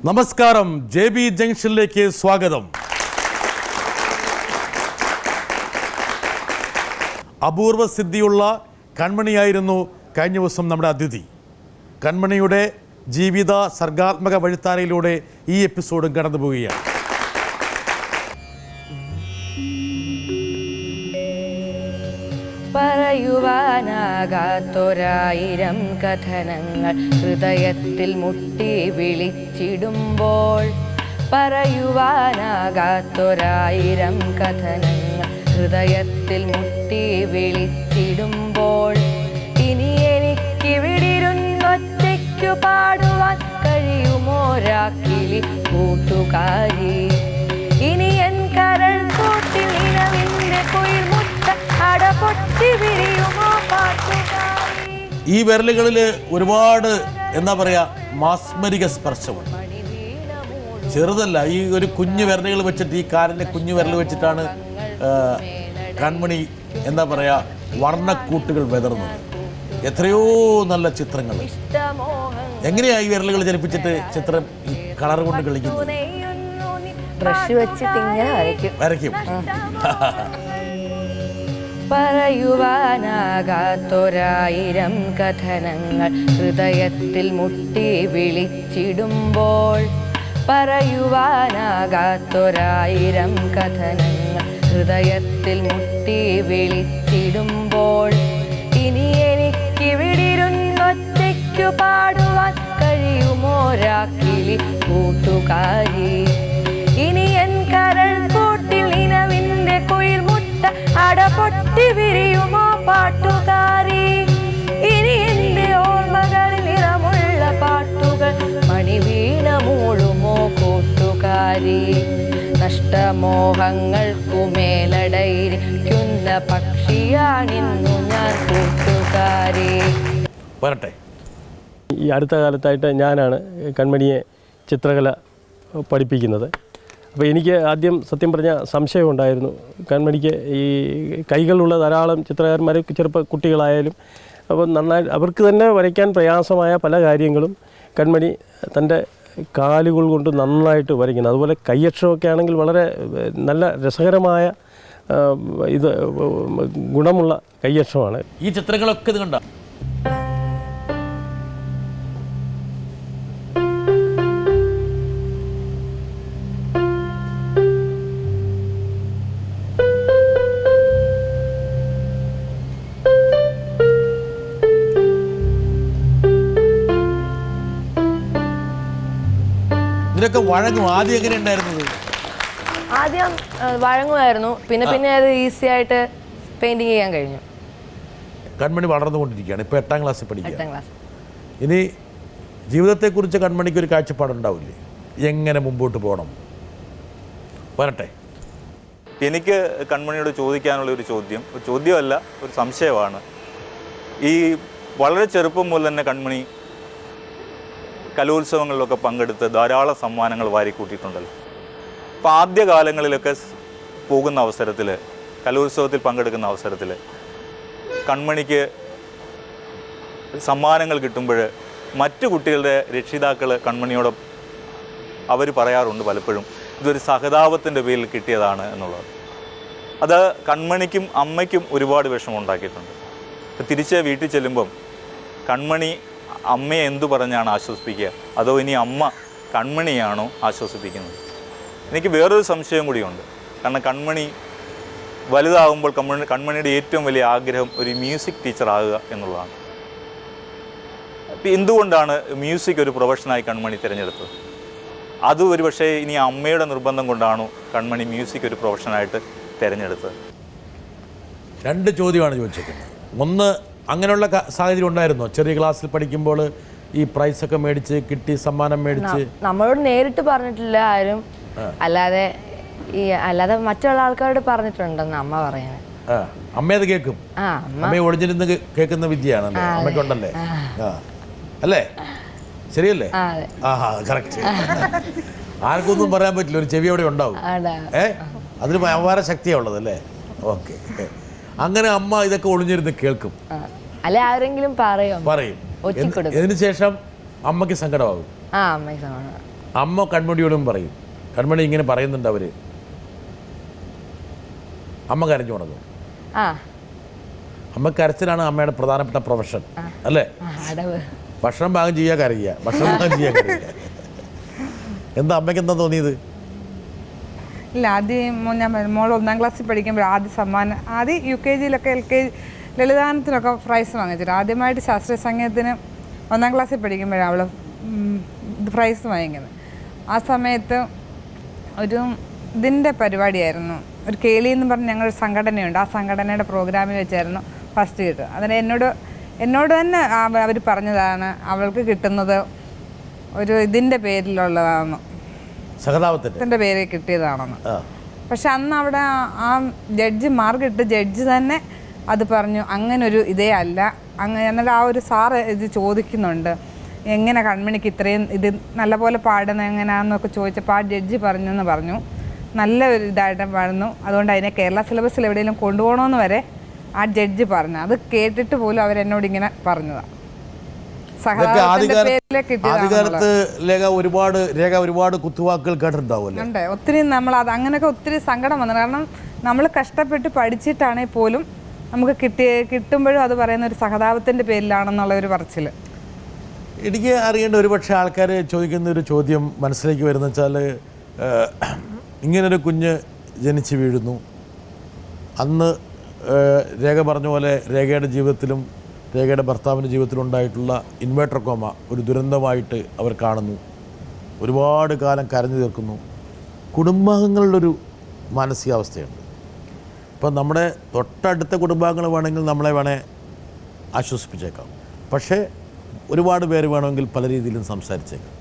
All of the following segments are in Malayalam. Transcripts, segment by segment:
നമസ്കാരം, JB ജംഗ്ഷനിലേക്ക് സ്വാഗതം. അപൂർവ സിദ്ധിയുള്ള കൺമണിയായിരുന്നു കഴിഞ്ഞ ദിവസം നമ്മുടെ അതിഥി. കൺമണിയുടെ ജീവിത സർഗാത്മക വഴിത്താരയിലൂടെ ഈ എപ്പിസോഡും കടന്നു പോവുകയാണ്. പറയുവാനാകാത്തൊരായിരം കഥനങ്ങൾ ഹൃദയത്തിൽ മുട്ടി വിളിച്ചിടുമ്പോൾ, പറയുവാനാകാത്തൊരായിരം കഥനങ്ങൾ ഹൃദയത്തിൽ മുട്ടി വിളിച്ചിടുമ്പോൾ, ഇനി എനിക്കിവിടിരുന്നൊറ്റയ്ക്കു പാടുവാൻ കഴിയുമോരാക്കിളി കൂട്ടുകാരി. ഇനി എൻ കരൾ കൂട്ടിൽ ഇനവിന്റെ കുയിൽ ഈ വിരലുകളിൽ ഒരുപാട് എന്താ പറയാ മാസ്മരിക സ്പർശമുണ്ട്. ചെറുതല്ല, ഈ ഒരു കുഞ്ഞു വിരലുകൾ വെച്ചിട്ട്, ഈ കാലിൻ്റെ കുഞ്ഞു വിരൽ വെച്ചിട്ടാണ് കൺമണി എന്താ പറയാ വർണ്ണക്കൂട്ടുകൾ വിതർന്നത്. എത്രയോ നല്ല ചിത്രങ്ങൾ. എങ്ങനെയാ ഈ വിരലുകൾ ചലിപ്പിച്ചിട്ട് ചിത്രം ഈ കളർ കൊണ്ട് കളിക്കുന്നത്? ബ്രഷ് വെച്ചിട്ട് ഇങ്ങനെ വരയ്ക്കും. പറയുവാനാകാത്തൊരായിരം കഥനങ്ങൾ ഹൃദയത്തിൽ മുട്ടി വിളിച്ചിടുമ്പോൾ, പറയുവാനാകാത്തൊരായിരം കഥനങ്ങൾ ഹൃദയത്തിൽ മുട്ടി വിളിച്ചിടുമ്പോൾ, ഇനി എനിക്കിവിടിരുന്നൊറ്റയ്ക്കു പാടുവാൻ കഴിയുമോരാക്കിളി കൂട്ടുകാരി. ഇനി എൻ കരൾ കൂട്ടിൽ നിലവിന്റെ കുയിൽ മുട്ട അടപൊട്ടി വിരിയുമോ പാട്ടുകാരി. ഇനി എന്റെ ഓർമ്മകളിൽ നിറമുള്ള പാട്ടുകൾ മണിവീണ മൂളുമോ കൂട്ടുകാരി. നഷ്ടമോഹങ്ങൾക്കു മേലടയിരിക്കുന്ന പക്ഷിയാണിന്നു ഞാൻ കൂട്ടുകാരി. വരട്ടെ. ഈ അടുത്ത കാലത്തായിട്ട് ഞാനാണ് കൺമണിയെ ചിത്രകല പഠിപ്പിക്കുന്നത്. അപ്പോൾ എനിക്ക് ആദ്യം സത്യം പറഞ്ഞാൽ സംശയമുണ്ടായിരുന്നു. കൺമണിക്ക് ഈ കൈകളുള്ള ധാരാളം ചിത്രകാരന്മാർ, ചെറുപ്പ കുട്ടികളായാലും അപ്പോൾ നന്നായി അവർക്ക് തന്നെ വരയ്ക്കാൻ പ്രയാസമായ പല കാര്യങ്ങളും കൺമണി തൻ്റെ കാലുകൾ കൊണ്ട് നന്നായിട്ട് വരയ്ക്കുന്നത്. അതുപോലെ കൈയക്ഷരമൊക്കെ ആണെങ്കിൽ വളരെ നല്ല രസകരമായ ഇത് ഗുണമുള്ള കൈയക്ഷരമാണ്. ഈ ചിത്രങ്ങളൊക്കെ ഇത് കണ്ട ഇതിനൊക്കെ വഴങ്ങും. ആദ്യം എങ്ങനെ ഉണ്ടായിരുന്നത്? ആദ്യം വഴങ്ങുമായിരുന്നു, പിന്നെ അത് ഈസി ആയിട്ട് പെയിന്റിങ് ചെയ്യാൻ കഴിഞ്ഞു. കൺമണി വളർന്നുകൊണ്ടിരിക്കുകയാണ്. ഇപ്പോൾ 8ാം ക്ലാസ്സിൽ പഠിക്കുക. 8ാം ക്ലാസ്. ഇനി ജീവിതത്തെക്കുറിച്ച് കൺമണിക്ക് ഒരു കാഴ്ചപ്പാടുണ്ടാവില്ലേ? എങ്ങനെ മുമ്പോട്ട് പോകണം? വരട്ടെ. എനിക്ക് കൺമണിയോട് ചോദിക്കാനുള്ള ഒരു ചോദ്യമല്ല, ഒരു സംശയമാണ്. ഈ വളരെ ചെറുപ്പം മുതൽ തന്നെ കൺമണി കലോത്സവങ്ങളിലൊക്കെ പങ്കെടുത്ത് ധാരാളം സമ്മാനങ്ങൾ വാരിക്കൂട്ടിയിട്ടുണ്ടല്ലോ. അപ്പോൾ ആദ്യകാലങ്ങളിലൊക്കെ പോകുന്ന അവസരത്തിൽ, കലോത്സവത്തിൽ പങ്കെടുക്കുന്ന അവസരത്തിൽ കൺമണിക്ക് സമ്മാനങ്ങൾ കിട്ടുമ്പോൾ മറ്റു കുട്ടികളുടെ രക്ഷിതാക്കൾ കൺമണിയോട് അവർ പറയാറുണ്ട് പലപ്പോഴും, ഇതൊരു സഹതാപത്തിൻ്റെ പേരിൽ കിട്ടിയതാണ് എന്നുള്ളത്. അത് കൺമണിക്കും അമ്മയ്ക്കും ഒരുപാട് വിഷമമുണ്ടാക്കിയിട്ടുണ്ട്. തിരിച്ച് വീട്ടിൽ ചെല്ലുമ്പം കൺമണി അമ്മയെ എന്തു പറഞ്ഞാണ് ആശ്വസിപ്പിക്കുക, അതോ ഇനി അമ്മ കൺമണിയാണോ ആശ്വസിപ്പിക്കുന്നത്? എനിക്ക് വേറൊരു സംശയം കൂടിയുണ്ട്. കാരണം കൺമണി വലുതാകുമ്പോൾ കൺമണിയുടെ ഏറ്റവും വലിയ ആഗ്രഹം ഒരു മ്യൂസിക് ടീച്ചർ ആകുക എന്നുള്ളതാണ്. അപ്പോൾ എന്തുകൊണ്ടാണ് മ്യൂസിക് ഒരു പ്രൊഫഷനായി കൺമണി തിരഞ്ഞെടുത്തത്? അത് ഒരു പക്ഷേ ഇനി അമ്മയുടെ നിർബന്ധം കൊണ്ടാണോ കൺമണി മ്യൂസിക് ഒരു പ്രൊഫഷനായിട്ട് തിരഞ്ഞെടുത്തത്? 2 ചോദ്യമാണ് ചോദിച്ചിരിക്കുന്നത്. ഒന്ന്, അങ്ങനെയുള്ള സാഹചര്യം ഉണ്ടായിരുന്നോ? ചെറിയ ക്ലാസ്സിൽ പഠിക്കുമ്പോൾ ഈ പ്രൈസൊക്കെ മേടിച്ച് കിട്ടി, സമ്മാനം മേടിച്ച്? നമ്മളോട് നേരിട്ട് പറഞ്ഞിട്ടില്ല ആരും, അല്ലാതെ മറ്റുള്ള ആൾക്കാരോട് പറഞ്ഞിട്ടുണ്ടെന്ന് അമ്മ പറയുന്നത്. അമ്മയത് കേൾക്കും. അമ്മയെ ഒളിഞ്ഞിരുന്ന് കേൾക്കുന്ന വിദ്യയാണല്ലേ അമ്മയ്ക്കുണ്ടല്ലേ? അല്ലേ? ശരിയല്ലേ? കറക്റ്റ്. ആർക്കൊന്നും പറയാൻ പറ്റില്ല, ഒരു ചെവി അവിടെ ഉണ്ടാവും. അതിന് അപാര ശക്തിയാണ് ഉള്ളതല്ലേ? ഓക്കെ. അങ്ങനെ അമ്മ ഇതൊക്കെ ഒളിഞ്ഞിരുന്ന് കേൾക്കും. അല്ലെ ആരെങ്കിലും പറയും. ഇതിനു ശേഷം അമ്മയ്ക്ക് സങ്കടമാകും. അമ്മ കൺമണിയോടും പറയും, കൺമണി ഇങ്ങനെ പറയുന്നുണ്ട് അവർ, അമ്മ കരഞ്ഞു തുടങ്ങും. ആ അമ്മ കരച്ചിലാണ് അമ്മയുടെ പ്രധാനപ്പെട്ട പ്രൊഫഷൻ അല്ലേ? അടവ്. ഭക്ഷണം പാകം ചെയ്യുക, കരയുക, ഭക്ഷണം പാകം ചെയ്യുക, കരയുക. എന്താ അമ്മയ്ക്ക് എന്താ തോന്നിയത്? ഇല്ല, ആദ്യം ഞാൻ മോൾ 1ാം ക്ലാസ്സിൽ പഠിക്കുമ്പോൾ ആദ്യം UKG LKG ലളിതാനത്തിനൊക്കെ പ്രൈസ് വാങ്ങിച്ചിട്ട് ആദ്യമായിട്ട് ശാസ്ത്രീയ സംഗീതത്തിന് 1ാം ക്ലാസ്സിൽ പോകുമ്പോഴാണ് അവൾ പ്രൈസ് വാങ്ങിക്കുന്നത്. ആ സമയത്ത് ഒരു ഇതിൻ്റെ പരിപാടിയായിരുന്നു, ഒരു കേളി എന്ന് പറഞ്ഞ് ഞങ്ങളൊരു സംഘടനയുണ്ട്, ആ സംഘടനയുടെ പ്രോഗ്രാമിൽ വെച്ചായിരുന്നു ഫസ്റ്റ് കിട്ടുക. അതിന് എന്നോട് തന്നെ അവർ പറഞ്ഞതാണ് അവൾക്ക് കിട്ടുന്നത് ഒരു ഇതിൻ്റെ പേരിലുള്ളതാണ്, സഹതാപത്തിൻ്റെ പേരിൽ കിട്ടിയതാണെന്ന്. പക്ഷെ അന്ന് അവിടെ ആ മാർക്കിട്ട് ജഡ്ജി തന്നെ അത് പറഞ്ഞു അങ്ങനൊരു ഇതേ അല്ല. എന്നിട്ട് ആ ഒരു സാറ് ഇത് ചോദിക്കുന്നുണ്ട്, എങ്ങനെ കൺമണിക്ക് ഇത്രയും ഇത് നല്ലപോലെ പാടുന്നത് എങ്ങനെയാണെന്നൊക്കെ ചോദിച്ചപ്പോൾ ആ ജഡ്ജി പറഞ്ഞു നല്ല ഒരു ഇതായിട്ട് പാടുന്നു, അതുകൊണ്ട് അതിനെ കേരള സിലബസിൽ എവിടെയെങ്കിലും കൊണ്ടുപോകണമെന്ന് വരെ ആ ജഡ്ജി പറഞ്ഞു. അത് കേട്ടിട്ട് പോലും അവരെന്നോട് ഇങ്ങനെ പറഞ്ഞതാണ്. ആദ്യകാലത്ത് രേഖ ഒരുപാട് കുത്തുവാക്കുകൾ കേട്ടിട്ടുണ്ടാവുമല്ലോ. ഉണ്ട്, ഒത്തിരി നമ്മൾ അത് അങ്ങനെയൊക്കെ ഒത്തിരി സങ്കടം വന്നു. കാരണം നമ്മൾ കഷ്ടപ്പെട്ട് പഠിച്ചിട്ടാണെങ്കിൽ പോലും നമുക്ക് കിട്ടുമ്പോഴും അത് പറയുന്ന ഒരു സഹതാപത്തിൻ്റെ പേരിലാണെന്നുള്ള ഒരു പറച്ചിൽ. എനിക്ക് അറിയേണ്ട ഒരുപക്ഷെ ആൾക്കാർ ചോദിക്കുന്ന ഒരു ചോദ്യം മനസ്സിലേക്ക് വരുന്ന വെച്ചാൽ, ഇങ്ങനൊരു കുഞ്ഞ് ജനിച്ച് വീഴുന്നു, അന്ന് രേഖ പറഞ്ഞ പോലെ രേഖയുടെ ജീവിതത്തിലും രേഖയുടെ ഭർത്താവിൻ്റെ ജീവിതത്തിലും ഉണ്ടായിട്ടുള്ള ഇൻവേർട്ടർ കോമ ഒരു ദുരന്തമായിട്ട് അവർ കാണുന്നു, ഒരുപാട് കാലം കരഞ്ഞു തീർക്കുന്നു. കുടുംബാംഗങ്ങളുടെയൊരു മാനസികാവസ്ഥയുണ്ട്. ഇപ്പം നമ്മുടെ തൊട്ടടുത്ത കുടുംബാംഗങ്ങൾ വേണമെങ്കിൽ നമ്മളെ ആശ്വസിപ്പിച്ചേക്കാം, പക്ഷേ ഒരുപാട് പേര് വേണമെങ്കിൽ പല രീതിയിലും സംസാരിച്ചേക്കാം.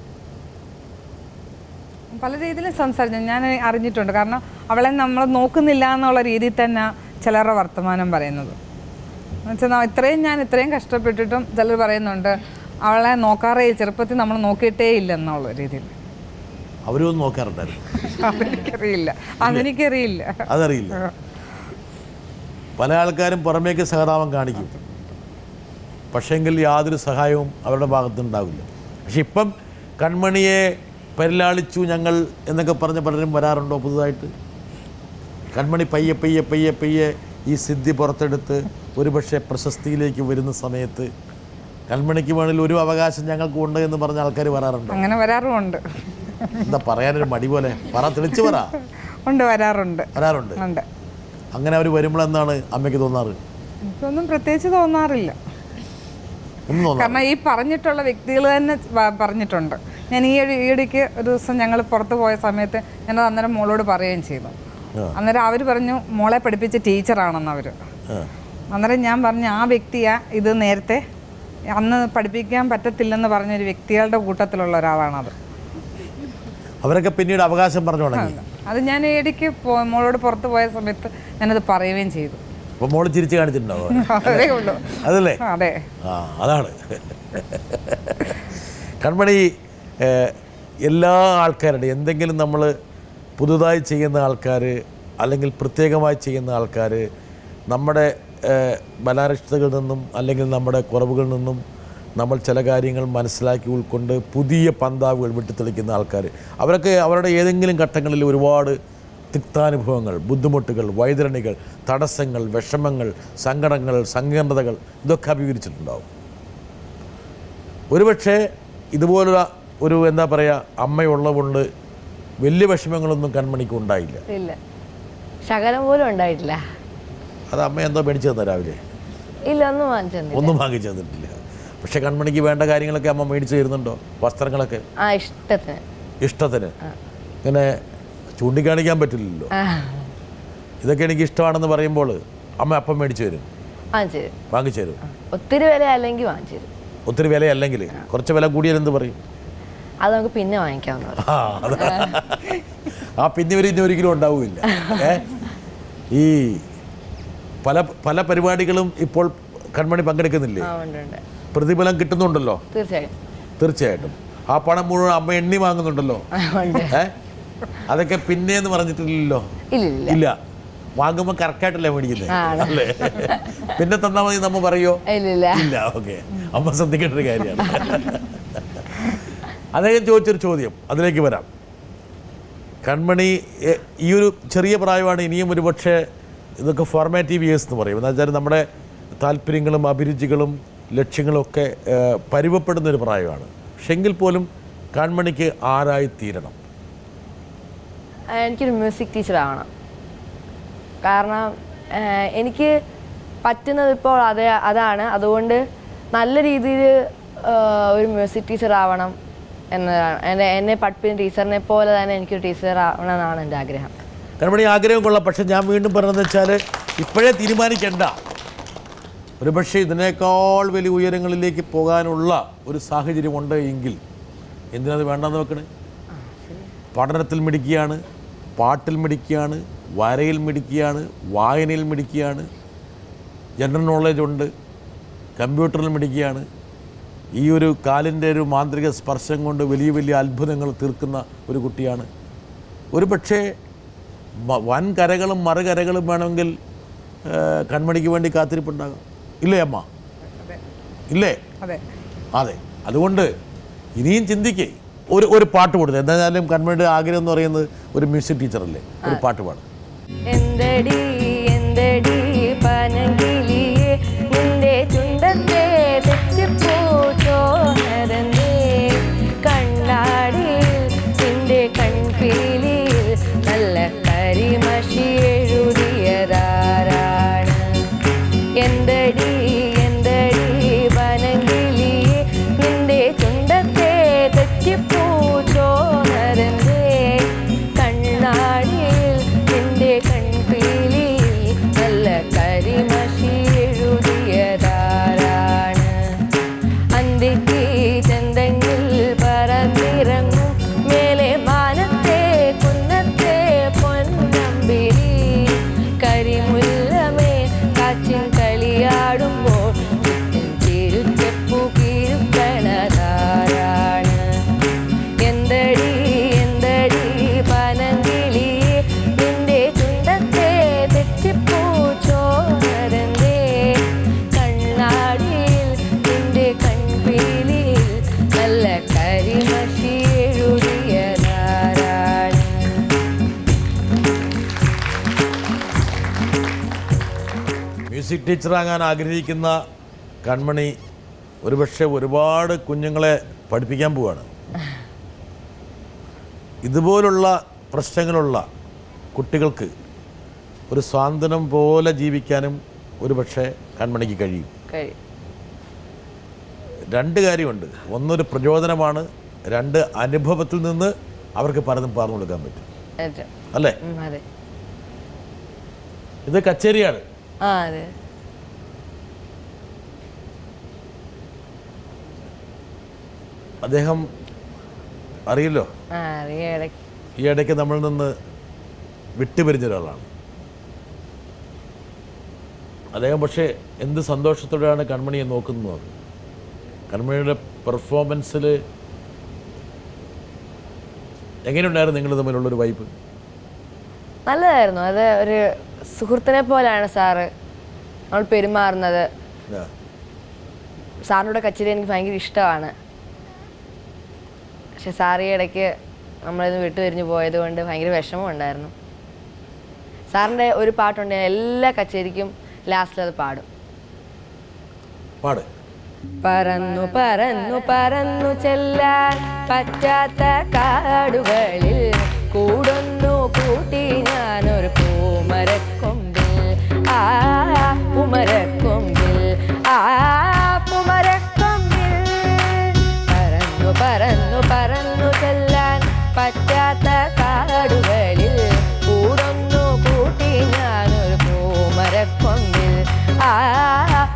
പല രീതിയിലും സംസാരിച്ചു ഞാൻ അറിഞ്ഞിട്ടുണ്ട്. കാരണം അവളെ നമ്മൾ നോക്കുന്നില്ല എന്നുള്ള രീതിയിൽ തന്നെ ചിലരുടെ വർത്തമാനം പറയുന്നത്. എന്നുവെച്ചാൽ ഞാൻ ഇത്രയും കഷ്ടപ്പെട്ടിട്ടും ചിലർ പറയുന്നുണ്ട് അവളെ നോക്കാറേ, ചെറുപ്പത്തിൽ നമ്മൾ നോക്കിയിട്ടേ ഇല്ല എന്നുള്ള രീതിയിൽ. അവരൊന്നും നോക്കാറുണ്ടായിരുന്നു? അതെനിക്കറിയില്ല. അതറിയില്ല. പല ആൾക്കാരും പുറമേക്ക് സഹതാപം കാണിക്കും, പക്ഷേങ്കിൽ യാതൊരു സഹായവും അവരുടെ ഭാഗത്തുനിന്നുണ്ടാവില്ല. പക്ഷെ ഇപ്പം കൺമണിയെ പരിലാളിച്ചു ഞങ്ങൾ എന്നൊക്കെ പറഞ്ഞ് പലരും വരാറുണ്ടോ പുതുതായിട്ട്? കൺമണി പയ്യെ പയ്യെ പയ്യെ പയ്യെ ഈ സിദ്ധി പുറത്തെടുത്ത് ഒരുപക്ഷെ പ്രശസ്തിയിലേക്ക് വരുന്ന സമയത്ത് കൺമണിക്ക് വേണമെങ്കിൽ ഒരു അവകാശം ഞങ്ങൾക്ക് ഉണ്ട് എന്ന് പറഞ്ഞ ആൾക്കാർ വരാറുണ്ട്. അങ്ങനെ വരാറുമുണ്ട്. എന്താ പറയാനൊരു മടി പോലെ? തെളിച്ചു പറ. ഉണ്ട്, വരാറുണ്ട്. ഉണ്ട്. അങ്ങനെ അവർ വരുമ്പോഴെന്താണ് അമ്മയ്ക്ക് തോന്നാറ്? എനിക്കൊന്നും പ്രത്യേകിച്ച് തോന്നാറില്ല. കാരണം ഈ പറഞ്ഞിട്ടുള്ള വ്യക്തികൾ തന്നെ പറഞ്ഞിട്ടുണ്ട്. ഞാൻ ഈയിടയ്ക്ക് ഒരു ദിവസം ഞങ്ങൾ പുറത്ത് പോയ സമയത്ത് ഞാനത് അന്നേരം മോളോട് പറയുകയും ചെയ്തു. അന്നേരം അവർ പറഞ്ഞു മോളെ പഠിപ്പിച്ച ടീച്ചറാണെന്ന് അവർ. അന്നേരം ഞാൻ പറഞ്ഞു ആ വ്യക്തിയാ ഇത് നേരത്തെ അന്ന് പഠിപ്പിക്കാൻ പറ്റത്തില്ലെന്ന് പറഞ്ഞൊരു വ്യക്തികളുടെ കൂട്ടത്തിലുള്ള ഒരാളാണത്. അവരൊക്കെ പിന്നീട് അവകാശം പറഞ്ഞു തുടങ്ങി. അത് ഞാൻ ഇടയ്ക്ക് മോളോട് പുറത്ത് പോയ സമയത്ത് ഞാനത് പറയുകയും ചെയ്തു. അപ്പോൾ മോള് ചിരിച്ച് കാണിച്ചിട്ടുണ്ടാവും. അതേ ഉള്ളൂ. അതല്ലേ? അതെ. അതാണ് കൺമണി. എല്ലാ ആൾക്കാരുടെയും എന്തെങ്കിലും നമ്മൾ പുതുതായി ചെയ്യുന്ന ആൾക്കാർ അല്ലെങ്കിൽ പ്രത്യേകമായി ചെയ്യുന്ന ആൾക്കാർ നമ്മുടെ ബലാരിഷ്ടതകളിൽ നിന്നും അല്ലെങ്കിൽ നമ്മുടെ കുറവുകളിൽ നിന്നും നമ്മൾ ചില കാര്യങ്ങൾ മനസ്സിലാക്കി ഉൾക്കൊണ്ട് പുതിയ പന്താവുകൾ വിട്ടുതെളിക്കുന്ന ആൾക്കാർ, അവരൊക്കെ അവരുടെ ഏതെങ്കിലും ഘട്ടങ്ങളിൽ ഒരുപാട് തിക്താനുഭവങ്ങൾ, ബുദ്ധിമുട്ടുകൾ, വൈതരണികൾ, തടസ്സങ്ങൾ, വിഷമങ്ങൾ, സങ്കടങ്ങൾ, സങ്കീർണതകൾ ഇതൊക്കെ അഭിമുഖീകരിച്ചിട്ടുണ്ടാവും. ഒരുപക്ഷെ ഇതുപോലുള്ള ഒരു എന്താ പറയുക അമ്മയുള്ളതുകൊണ്ട് വലിയ വിഷമങ്ങളൊന്നും കൺമണിക്ക് ഉണ്ടായില്ല. ഇല്ല, ശകലം പോലും ഉണ്ടായിട്ടില്ല. അത് അമ്മ എന്തോ മേടിച്ചു തന്ന രാവിലെ? ഇല്ല, ഒന്നും വാങ്ങിച്ചു തന്നിട്ടില്ല. പക്ഷെ കൺമണിക്ക് വേണ്ട കാര്യങ്ങളൊക്കെ അമ്മ മേടിച്ചു തരുന്നുണ്ടോ? വസ്ത്രങ്ങളൊക്കെ ഇഷ്ടത്തിന് ഇങ്ങനെ ചൂണ്ടിക്കാണിക്കാൻ പറ്റില്ലല്ലോ. ഇതൊക്കെ എനിക്ക് ഇഷ്ടമാണെന്ന് പറയുമ്പോൾ അമ്മ അപ്പം മേടിച്ചു തരും, വാങ്ങിച്ചു തരും. ഒത്തിരി വില അല്ലെങ്കിൽ വാങ്ങിച്ചു തരും. ഒത്തിരി വിലയല്ലെങ്കിൽ കുറച്ച് വില കൂടിയാൽ എന്ത് പറയും? അത് നമുക്ക് പിന്നെ വാങ്ങിക്കാവുന്ന. ആ പിന്നെ ഒരിക്കലും ഉണ്ടാവില്ല. ഈ പല പല പരിപാടികളും ഇപ്പോൾ കൺമണി പങ്കെടുക്കുന്നില്ലേ? പ്രതിഫലം കിട്ടുന്നുണ്ടല്ലോ. തീർച്ചയായിട്ടും ആ പണം മുഴുവൻ അമ്മ എണ്ണി വാങ്ങുന്നുണ്ടല്ലോ. അതൊക്കെ പിന്നെന്ന് പറഞ്ഞിട്ടില്ലല്ലോ. ഇല്ല, വാങ്ങുമ്പോൾ കറക്റ്റായിട്ടല്ലേ മേടിക്കുന്നത് അല്ലേ? പിന്നെ തന്നാൽ മതി നമ്മ പറയോ? ഇല്ല. ഓക്കെ, അമ്മ ശ്രദ്ധിക്കേണ്ട ഒരു കാര്യമാണ്. അദ്ദേഹം ചോദിച്ചൊരു ചോദ്യം, അതിലേക്ക് വരാം. കൺമണി ഈ ഒരു ചെറിയ പ്രായമാണ്, ഇനിയും ഒരുപക്ഷെ ഇതൊക്കെ ഫോർമാറ്റീവ് ഇയേഴ്സ് എന്ന് പറയും. എന്ന് വെച്ചാൽ നമ്മുടെ താല്പര്യങ്ങളും അഭിരുചികളും ലക്ഷ്യങ്ങളും ഒക്കെ പരുവപ്പെടുന്നൊരു പ്രായമാണ്. പക്ഷെ എങ്കിൽ പോലും കൺമണിക്ക് ആരായിത്തീരണം? എനിക്കൊരു മ്യൂസിക് ടീച്ചറാവണം. കാരണം എനിക്ക് പറ്റുന്നത് ഇപ്പോൾ അതാണ്. അതുകൊണ്ട് നല്ല രീതിയിൽ ഒരു മ്യൂസിക് ടീച്ചർ ആവണം എന്നതാണ് എന്നെ പഠിപ്പിക്കുന്ന ടീച്ചറിനെ പോലെ തന്നെ എനിക്കൊരു ടീച്ചർ ആവണം എന്നാണ് എൻ്റെ ആഗ്രഹം. കൺമണി ആഗ്രഹം കൊള്ളാം. പക്ഷെ ഞാൻ വീണ്ടും പറഞ്ഞതെന്ന് വെച്ചാൽ ഇപ്പോഴേ തീരുമാനിക്കേണ്ട. ഒരു പക്ഷേ ഇതിനേക്കാൾ വലിയ ഉയരങ്ങളിലേക്ക് പോകാനുള്ള ഒരു സാഹചര്യമുണ്ട് എങ്കിൽ എന്തിനത് വേണ്ടെന്ന് വെക്കണേ? പഠനത്തിൽ മിടുക്കിയാണ്, പാട്ടിൽ മിടുക്കിയാണ്, വരയിൽ മിടുക്കിയാണ്, വായനയിൽ മിടുക്കിയാണ്, ജനറൽ നോളേജ് ഉണ്ട്, കമ്പ്യൂട്ടറിൽ മിടുക്കിയാണ്. ഈ ഒരു കാലിൻ്റെ ഒരു മാന്ത്രിക സ്പർശം കൊണ്ട് വലിയ വലിയ അത്ഭുതങ്ങൾ തീർക്കുന്ന ഒരു കുട്ടിയാണ്. ഒരു പക്ഷേ വൻ കരകളും മറുകരകളും വേണമെങ്കിൽ കൺമണിക്ക് വേണ്ടി കാത്തിരിപ്പുണ്ടാകാം. ഇല്ലേ അമ്മ? ഇല്ലേ? അതെ. അതുകൊണ്ട് ഇനിയും ചിന്തിക്കേ. ഒരു പാട്ട് കൊടുത്തത് എന്തായാലും കൺമണിയുടെ ആഗ്രഹം എന്ന് പറയുന്നത് ഒരു മ്യൂസിക് ടീച്ചറല്ലേ, ഒരു പാട്ട് പാടും. എന്തടി എന്തടി പനങ്കിളിയേ നിന്റെ ചുണ്ടത്തെ തെറ്റിപ്പോചോരന്തേ കണ്ണാടി നിന്റെ കൺപീലിയിൽ നല്ല കരിമഷി എഴുതിയതാരാണ്? എന്തടി എന്തടി പനങ്കിളിയേ നിന്റെ ചുണ്ടത്തെ തെറ്റിപ്പോചോരന്തേ കണ്ണാടിയിൽ നിന്റെ കൺപീലിയിൽ നല്ല കരിമഷി എഴുതിയതാരാണ്? അന്തിക്ക് ചന്തങ്ങിൽ പറന്നിറങ്ങും മേലെ മാനത്തെ കുന്നത്തെ പൊന്നമ്പിളി കരിമുല്ലമേ കാച്ചിൻ കളിയാടുമ്പോൾ തിരുച്ചെപ്പു കീഴുക്കണതാരാണ്? എന്തടി എന്തടി പനങ്കിളിയേ നിന്റെ ചുണ്ടത്തെ തെറ്റിപ്പോചോരന്തേ കണ്ണാടിയിൽ നിന്റെ കൺപീലിയിൽ നല്ല കരിമഷി എഴുതിയതാരാണ്? മ്യൂസിക് ടീച്ചറാകാൻ ആഗ്രഹിക്കുന്ന കൺമണി ഒരുപക്ഷെ ഒരുപാട് കുഞ്ഞുങ്ങളെ പഠിപ്പിക്കാൻ പോവാണ്. ഇതുപോലുള്ള പ്രശ്നങ്ങളുള്ള കുട്ടികൾക്ക് ഒരു സ്വാതന്ത്ര്യം പോലെ ജീവിക്കാനും ഒരുപക്ഷെ കൺമണിക്ക് കഴിയും. രണ്ട് കാര്യമുണ്ട്. ഒന്നൊരു പ്രചോദനമാണ്, രണ്ട് അനുഭവത്തിൽ നിന്ന് അവർക്ക് പലതും പറഞ്ഞു കൊടുക്കാൻ പറ്റും. അല്ലേ? അതെ. ഇത് കച്ചേരിയാണ്. അതെ. അദ്ദേഹം അറിയില്ലോ, ഈ ഇടയ്ക്ക് നമ്മളിൽ നിന്ന് വിട്ടുപിരിഞ്ഞ ഒരാളാണ് അദ്ദേഹം. പക്ഷേ എന്ത് സന്തോഷത്തോടെയാണ് കൺമണിയെ നോക്കുന്നത്. കൺമണിയുടെ പെർഫോമൻസിൽ എങ്ങനെയുണ്ടായിരുന്നു നിങ്ങൾ തമ്മിലുള്ളൊരു വൈബ്? നല്ലതായിരുന്നു. അത് ഒരു സുഹൃത്തിനെ പോലെയാണ് സാറ് നമ്മൾ പെരുമാറുന്നത്. സാറിനോട് കച്ചേരി എനിക്ക് ഭയങ്കര ഇഷ്ടമാണ്. പക്ഷെ സാറ് ഈ ഇടയ്ക്ക് നമ്മളിന്ന് വിട്ടുപിരിഞ്ഞ് പോയത് കൊണ്ട് ഭയങ്കര വിഷമമുണ്ടായിരുന്നു. സാറിൻ്റെ ഒരു പാട്ടുണ്ട്, എല്ലാ കച്ചേരിക്കും ലാസ്റ്റിൽ അത് പാടും. പറന്നു പറന്നു പറന്നു ചെല്ലാൻ പറ്റാത്ത കാടുകളിൽ കൂടൊന്നു കൂട്ടി ഞാനൊരു പൂമരക്കൊമ്പിൽ ആ പൂമരക്കൊമ്പിൽ ആ പൂമരക്കൊമ്പിൽ പറന്നു പറന്നു പറന്നു ചെല്ലാൻ പറ്റാത്ത കാടുകളിൽ കൂടൊന്നു കൂട്ടി ഞാനൊരു പൂമരക്കൊമ്പിൽ ആ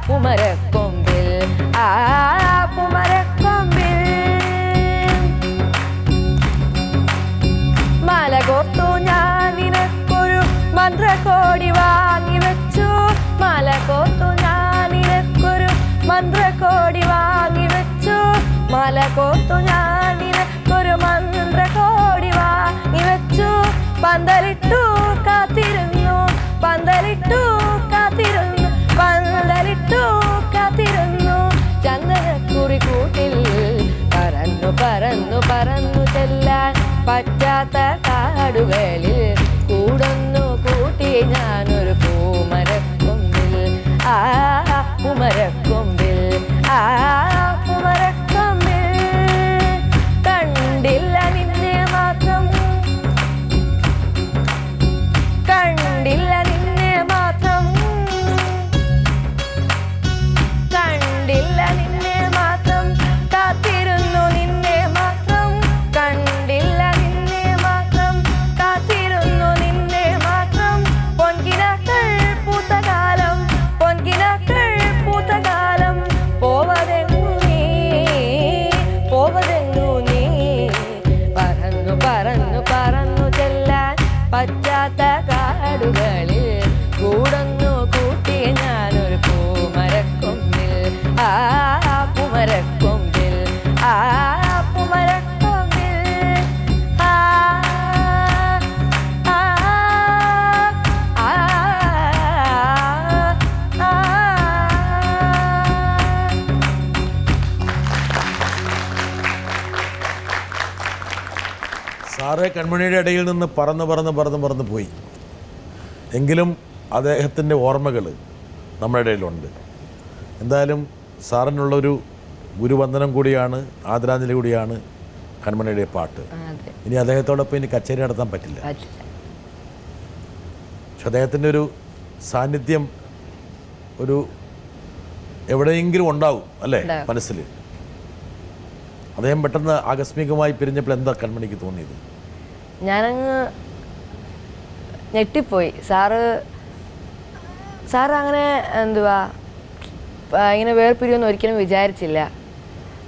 പൂമരക്കൊമ്പിൽ ആ പൂമരക്കൊമ്പിൽ മാല കോർത്തു ഞാൻ നിനക്കൊരു മന്ത്രകോടി വാങ്ങി വെച്ചു. മാല കോർത്തു ഞാൻ നിനക്കൊരു മന്ത്രകോടി വാങ്ങി വെച്ചു. മാല കോർത്തു ഞാൻ നിനക്കൊരു മന്ത്രകോടി വാങ്ങി വെച്ചു. പന്തലിട്ടു കാത്തിരുന്നു, പന്തലിട്ടു കാത്തിരുന്നു, പന്തലിട്ടു കാത്തിരുന്നു ചന്ദനക്കുറി കൂട്ടിൽ പറന്നു പറന്നു പറന്നു ചെല്ലാൻ പറ്റാത്ത കാടുകളിൽ കൂടൊന്നു കൂട്ടി ഞാനൊരു പൂമരക്കൊമ്പിൽ ആ പൂമരക്കൊമ്പിൽ ആ പൂമരക്കൊമ്പിൽ കണ്ടില്ല നിന്നെ മാത്രം കണ്ടില്ല നിന്നെ മാത്രം കണ്ടില്ല നിന്നെ മാത്രം കാത്തിരുന്നു നിന്നെ മാത്രം കണ്ടില്ല നിന്നെ മാത്രം കാത്തിരുന്നു നിന്നെ മാത്രം പൊൻകിനാക്കൾ പൂത്ത കാലം പൊൻകിനാക്കൾ പൂത്ത കാലം പോവതെങ്ങു നീ പോവതെങ്ങു നീ പറന്നു പറന്നു പറന്നു ചെല്ലാൻ പറ്റാത്ത കാടുകളിൽ കൂടൊന്നു കൂട്ടിയ ഞാനൊരു പൂമരക്കൊമ്പിൽ ആ പൂമരക്കൊമ്പിൽ ആ പൂമരക്കൊമ്പിൽ ആ ആ ആ ആ സാറ് കൺമണിയുടെ ഇടയിൽ നിന്ന് പറന്ന് പോയി. എങ്കിലും അദ്ദേഹത്തിൻ്റെ ഓർമ്മകൾ നമ്മുടെ ഇടയിലുണ്ട്. എന്തായാലും സാറിനുള്ളൊരു ഗുരുവന്ദനം കൂടിയാണ്, ആദരാഞ്ജലി കൂടിയാണ് കൺമണിയുടെ പാട്ട്. ഇനി അദ്ദേഹത്തോടൊപ്പം ഇനി കച്ചേരി നടത്താൻ പറ്റില്ല. പക്ഷെ അദ്ദേഹത്തിൻ്റെ ഒരു സാന്നിധ്യം ഒരു എവിടെയെങ്കിലും ഉണ്ടാവും അല്ലേ മനസ്സിൽ. അദ്ദേഹം പെട്ടെന്ന് ആകസ്മികമായി പിരിഞ്ഞപ്പോൾ എന്താ കൺമണിക്ക് തോന്നിയത്? ഞാനങ്ങ് ഞെട്ടിപ്പോയി. സാറ് അങ്ങനെ എന്തുവാ ഇങ്ങനെ വേർപിരിയൊന്നും ഒരിക്കലും വിചാരിച്ചില്ല.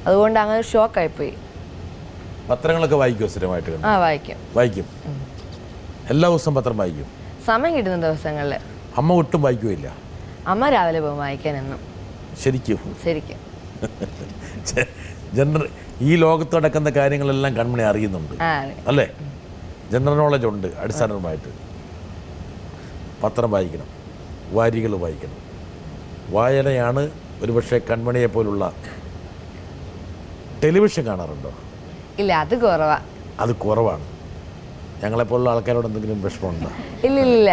അതുകൊണ്ട് അങ്ങനെ ഷോക്കായിപ്പോയി. പത്രങ്ങളൊക്കെ വായിക്കുമോ സ്ഥിരമായിട്ട്? ആ വായിക്കും. എല്ലാ ദിവസവും പത്രം വായിക്കും? സമയം കിട്ടുന്ന ദിവസങ്ങളിൽ. അമ്മ ഒട്ടും വായിക്കുകയില്ല? അമ്മ രാവിലെ പോകും വായിക്കാൻ എന്നും. ശരിക്കും ശരിക്കും ഈ ലോകത്ത് നടക്കുന്ന കാര്യങ്ങളെല്ലാം കൺമണി അറിയുന്നുണ്ട് അല്ലേ? ജനറൽ നോളജ് ഉണ്ട്. അടിസ്ഥാനപരമായിട്ട് പത്രം വായിക്കണം, വാരികൾ വായിക്കണം. വായനയാണ് ഒരുപക്ഷെ കൺമണിയെ പോലുള്ള. ടെലിവിഷൻ കാണാറുണ്ടോ? ഇല്ല, അത് കുറവാണ്. ഞങ്ങളെപ്പോലുള്ള ആൾക്കാരോട് എന്തെങ്കിലും വിഷമമുണ്ടോ? ഇല്ല,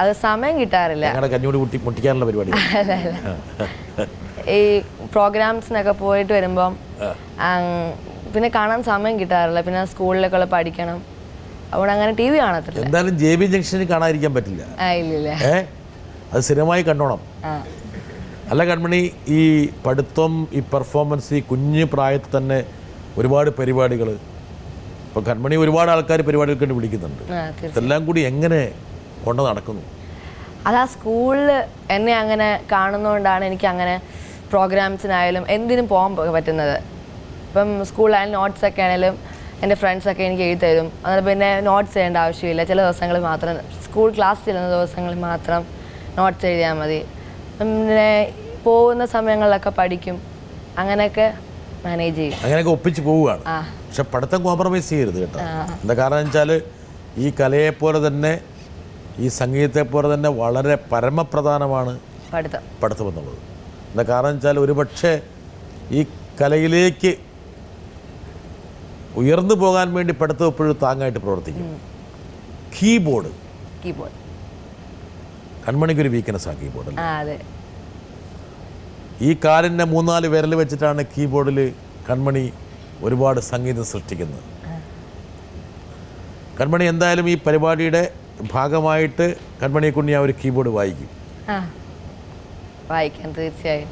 അത് സമയം കിട്ടാറില്ല. ഞങ്ങളുടെ കഞ്ഞൂടി മുട്ടിക്കാനുള്ള പരിപാടി. ഈ പ്രോഗ്രാംസിനൊക്കെ പോയിട്ട് വരുമ്പം പിന്നെ കാണാൻ സമയം കിട്ടാറില്ല. പിന്നെ സ്കൂളിലൊക്കെ പഠിക്കണം, അതുകൊണ്ട് അങ്ങനെ TV കാണത്തില്ല. എന്തായാലും JB ജംഗ്ഷനിൽ കാണാതിരിക്കാൻ പറ്റില്ല. ഇല്ല, അത് സ്ഥിരമായി കണ്ടോണം. അല്ല കൺമണി, ഈ പഠിത്തം, ഈ പെർഫോമൻസ്, ഈ കുഞ്ഞു പ്രായത്തിൽ തന്നെ ഒരുപാട് പരിപാടികൾ. ഇപ്പം കൺമണി ഒരുപാട് ആൾക്കാർ പരിപാടികൾക്ക് വേണ്ടി വിളിക്കുന്നുണ്ട്. ഇതെല്ലാം കൂടി എങ്ങനെ കൊണ്ട് നടക്കുന്നു? അത് ആ സ്കൂളിൽ എന്നെ അങ്ങനെ കാണുന്നതുകൊണ്ടാണ് എനിക്ക് അങ്ങനെ പ്രോഗ്രാംസിനായാലും എന്തിനും പോകാൻ പറ്റുന്നത്. ഇപ്പം സ്കൂളിലായാലും നോട്ട്സൊക്കെ ആണെങ്കിലും എൻ്റെ ഫ്രണ്ട്സൊക്കെ എനിക്ക് എഴുതി തരും. അതുപോലെ പിന്നെ നോട്ട്സ് ചെയ്യേണ്ട ആവശ്യമില്ല. ചില ദിവസങ്ങളിൽ മാത്രം, സ്കൂൾ ക്ലാസ് ചെല്ലുന്ന ദിവസങ്ങളിൽ മാത്രം നോട്ട്സ് എഴുതിയാൽ മതി. പിന്നെ പോകുന്ന സമയങ്ങളിലൊക്കെ പഠിക്കും. അങ്ങനെയൊക്കെ മാനേജ് ചെയ്യും. അങ്ങനെയൊക്കെ ഒപ്പിച്ച് പോവുകയാണ്. പക്ഷെ പഠിത്തം കോംപ്രമൈസ് ചെയ്യരുത് കേട്ടോ. എന്താ കാരണം വെച്ചാൽ ഈ കലയെപ്പോലെ തന്നെ, ഈ സംഗീതത്തെപ്പോലെ തന്നെ വളരെ പരമപ്രധാനമാണ് പഠിത്തം എന്നുള്ളത്. എന്താ കാരണം വെച്ചാൽ ഒരുപക്ഷെ ഈ കലയിലേക്ക് ഉയർന്നു പോകാൻ വേണ്ടി പഠിത്തം എപ്പോഴും താങ്ങായിട്ട് പ്രവർത്തിക്കും. കീബോർഡ് കൺമണിക്കൊരു വീക്ക്നെസ്സാണ് കീബോർഡ്. ഈ കാലിൻ്റെ 3-4 വിരൽ വെച്ചിട്ടാണ് കീബോർഡിൽ കൺമണി ഒരുപാട് സംഗീതം സൃഷ്ടിക്കുന്നത്. കൺമണി എന്തായാലും ഈ പരിപാടിയുടെ ഭാഗമായിട്ട് കൺമണിയെ കൊണ്ട് ഞാൻ ഒരു കീബോർഡ് വായിക്കും. വായിക്കാൻ തീർച്ചയായും.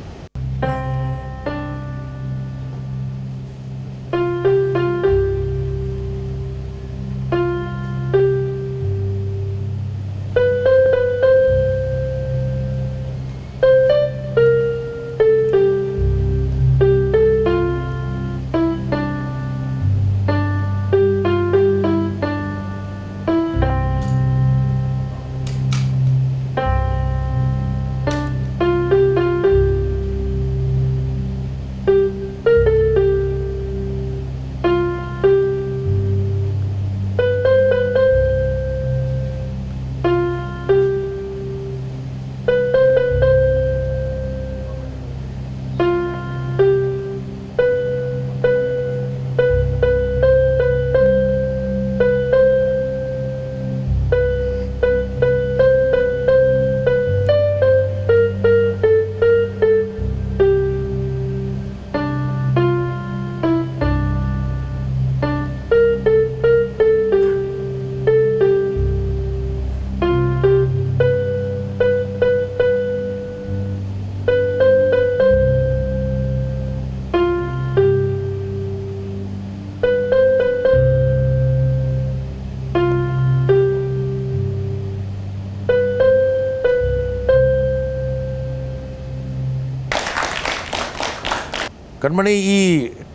കൺമണി, ഈ